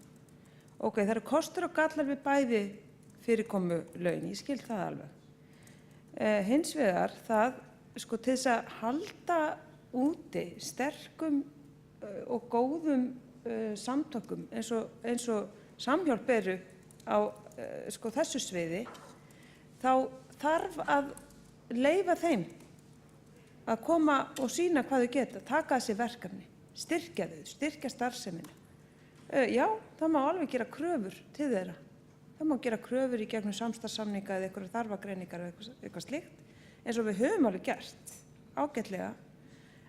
Ok, það eru kostur og gallar við bæði fyrirkomu laun, ég skil það alveg. Hins vegar það, sko, til þess að halda úti sterkum og góðum samtökum eins og Samhjálp eru á sko, þessu sviði, þá þarf að leyfa þeim að koma og sýna hvað þau geta, taka þessi verkefni, styrkja þau, styrkja starfsemina. Já, það má alveg gera kröfur til þeirra. Það má gera kröfur í gegnum samstarfssamninga eða einhverjar þarfagreiningar eða eitthvað slíkt, eins og við höfum alveg gert, ágætlega.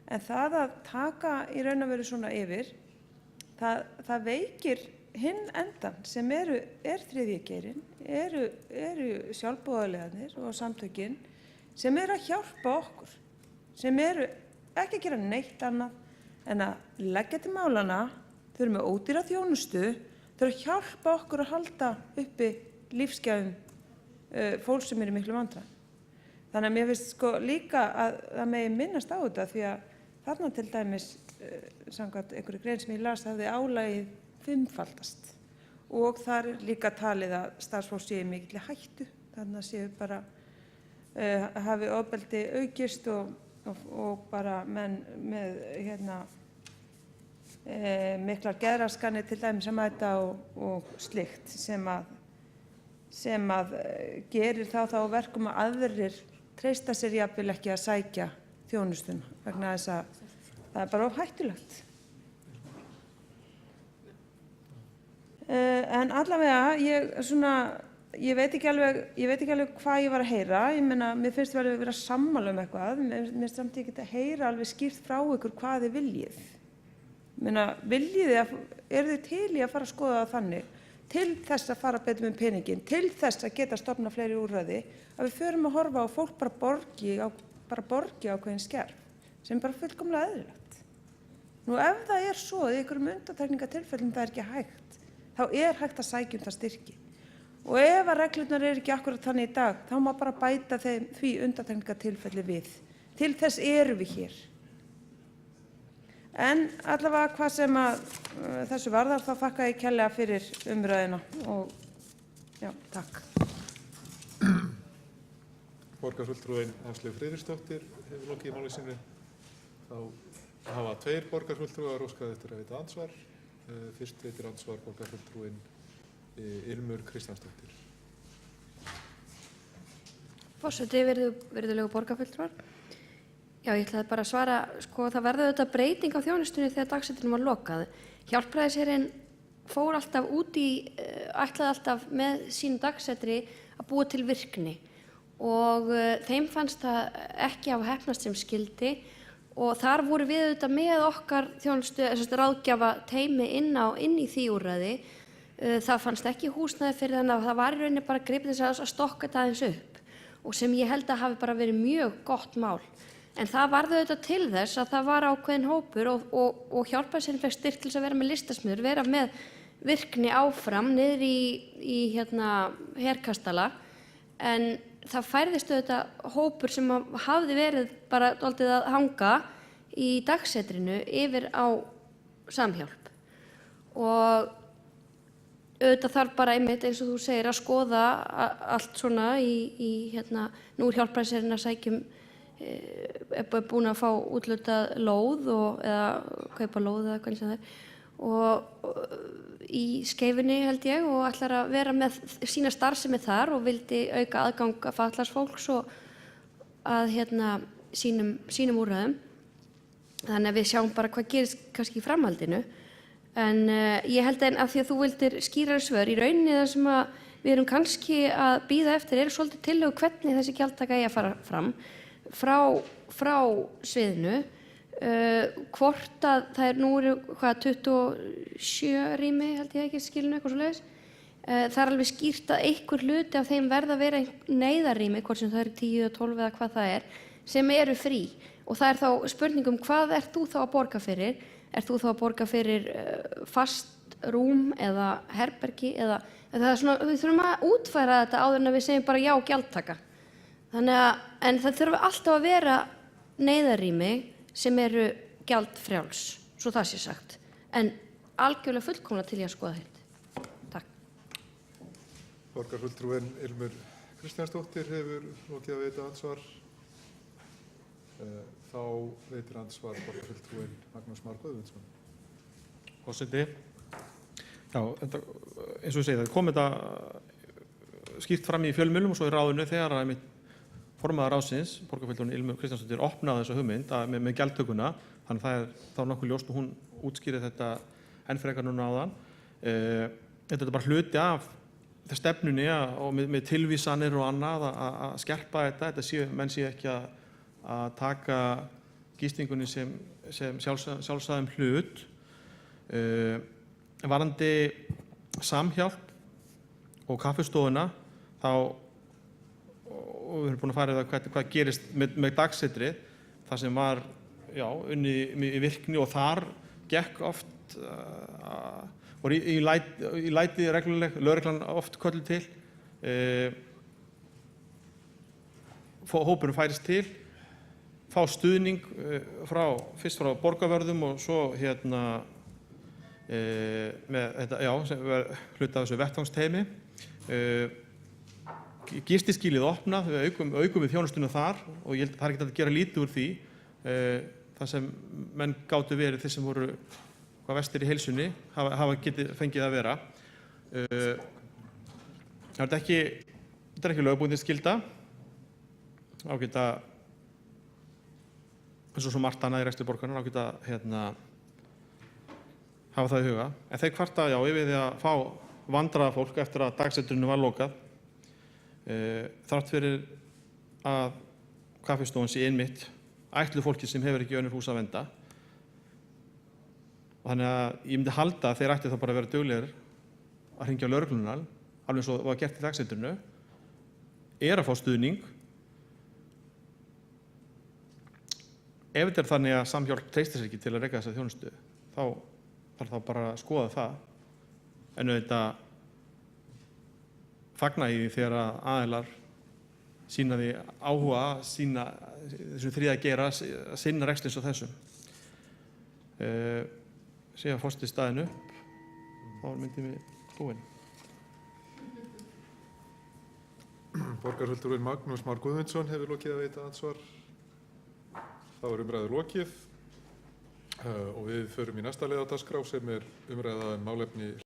En það að taka í raun og veru svona yfir, það veikir hinn endan sem er þriðji geirinn, eru sjálfboðaliðarnir og samtökin sem eru að hjálpa okkur, sem eru ekki að gera neitt annað en að leggja til málana, þau eru með ódýra þjónustu, þau eru að hjálpa okkur að halda uppi lífsgæðum fólk sem eru miklu vandræðum. Þannig að mér finnst sko líka að það megi minnast á þetta því að þarna til dæmis, samkvæmt einhverju grein sem ég las, hafði álagið fimmfaldast og þar er líka talið að starfsfólk séu mikilli hættu, þannig að séu bara hafi ofbeldi aukist og bara menn með miklar geðraskanir til dæmis að mæta og slíkt sem að gerir þá verkum að aðrir treysta sér jafnvel ekki að sækja þjónustuna vegna þess að það er bara of hættulegt. En allavega, ég veit ekki alveg hvað ég var að heyra. Ég meina, mér finnst vel að vera sammála eitthvað. Mér finnst samt ég geta að heyra alveg skýrt frá ykkur hvað þið viljið. Ég meina, eru þið til í að fara að skoða það þannig, til þess að fara betur með peninginn, til þess að geta stofna fleiri úrræði, að við förum að horfa á fólk bara borgi ákveðin skerf, sem bara fullkomlega eðlilegt. Nú ef það er svo í einhverjum undantekningatilfellum það er ekki hægt, þá er hægt að sækja það styrki. Og ef að reglurnar eru ekki akkurat þannig í dag, þá má bara bæta því undantekningatilfelli við. Til þess erum við hér. En allavega hvað sem að þessu varðar, þá þakka ég kærlega fyrir umræðina og já, takk. Borgarfulltrúinn Áslaug Friðriksdóttir hefur lokið í máli sínu. Þá hafa 2 borgarfulltrúar óskað eftir að veita andsvar. Fyrst veitir andsvar borgarfulltrúinn Ilmur Kristjánsdóttir. Forseti, virðulegu borgarfulltrúar. Já, ég ætlaði bara að svara, sko, það verður auðvitað breyting á þjónustunni þegar dagsetrinum var lokað. Hjálpræðisherinn fór alltaf út í, ætlaði alltaf með sínu dagsetri að búa til virkni og þeim fannst það ekki hafa heppnast sem skildi og þar voru við auðvitað með okkar þjónustu, ráðgjafa teymi inn í því úrræði. Það fannst ekki húsnæði fyrir þannig að það var í rauninni bara gripið þess að stokka þetta aðeins upp og sem ég held að hafi bara verið mjög gott mál. En það varði auðvitað til þess að það var ákveðin hópur og Hjálpræðisherinn fékk styrk til þess að vera með listasmiður, vera með virkni áfram niður í herkastala. En það færðist auðvitað hópur sem hafði verið bara dálítið að hanga í dagsetrinu yfir á Samhjálp. Og auðvitað þarf bara einmitt eins og þú segir að skoða allt svona nú er Hjálpræðisherinn að sækjum er búin að fá útlutað lóð eða kaupa lóð eða hvernig sem það er og í Skeifunni held ég og ætlar að vera með sína starfsemi þar og vildi auka aðgang að fatlaðs fólks og að sínum úrræðum Þannig að við sjáum bara hvað gerist kannski í framhaldinu. En ég held að því að þú vildir skýrari svör, í rauninni það sem að við erum kannski að bíða eftir svolítið tillögur hvernig þessi gjaldtaka eigi að fara fram frá sviðinu. Hvort að það nú eru 27 rými, held ég ekki skilinu, eitthvað svoleiðis. Það alveg skýrt að einhver hluti af þeim verða að vera neyðarrými, hvort sem það eru 10 eða 12 eða hvað það sem eru frí. Og það þá spurningum, hvað ert þú þá að borga fyrir? Ert þú þá að borga fyrir fast rúm eða herbergi eða það svona, við þurfum að útfæra þetta áður en við segjum bara já, gjaldtaka. Þannig að, en það þurfa alltaf að vera neyðarrými sem eru gjaldfrjáls, svo það sé sagt. En algjörlega fullkomlega til ég að skoða þetta. Takk. Borgarfulltrúinn Ilmur Kristjánsdóttir hefur lokið að veita ansvar. Þá veitir ansvar borgarfulltrúinn Magnús Már Guðmundsson. Forseti. Já, þetta, eins og ég segi, það kom þetta skýrt fram í fjölmiðlum og svo í ráðinu þegar að formaður ráðsins, borgarfulltrúinn Ilmur Kristjánsdóttir, opnaði þessa hugmynd með gjaldtökuna. Þannig það þá nokkuð ljóst og hún útskýrði þetta enn frekar núna áðan. Þetta er bara hluti af stefnunni og með tilvísanir og annað að skerpa þetta, menn sé ekki að taka gistingunni sem sjálfsagðum hlut. Varðandi Samhjálp og kaffistofuna og við erum búin að fara yfir hvað gerist með dagsetrið, það sem var unnið í virkni og þar gekk oft og í læti regluleg, lögreglan oft kölluð til, hópurinn færist til, fá stuðning fyrst frá borgarvörðum og svo með þetta, sem hluti af þessu vettvangsteymi. Gistiskýlið opnað, við aukum við þjónustuna þar og ég held að það er ekki að gera lítið úr því. Það sem menn gátu verið, þeir sem voru hvað vestir í heilsunni, hafa getið fengið að vera. Þetta er ekki lögbundin skylda. Ágæta, eins og svo margt annað í rekstri borgarinnar, ágæta hafa það í huga. En þeir kvarta yfir því að fá vandraða fólk eftir að dagsetrinu var lokað. Þrátt fyrir að kaffistofan sé einmitt ætluð fólki sem hefur ekki önnur hús að venda. Og þannig að ég myndi halda að þeir ættu þá bara að vera duglegir að hringja á lögregluna, alveg eins og var gert í dagsetrinu, að fá stuðning. Ef þetta þannig að Samhjálp treystir sér ekki til að reka þessa þjónustu, þá þarf þá bara að skoða það. En auðvitað fagna í því þegar aðilar sýna því áhuga, þessum þriðja geira, að sinna rekstri eins og þessum. Sé að forseti staðinn upp, þá myndum við búin. Borgarfulltrúinn Magnús Már Guðmundsson hefur lokið að veita ansvar. Þá umræður lokið og við förum í næsta lið á dagskrá sem umræða málefni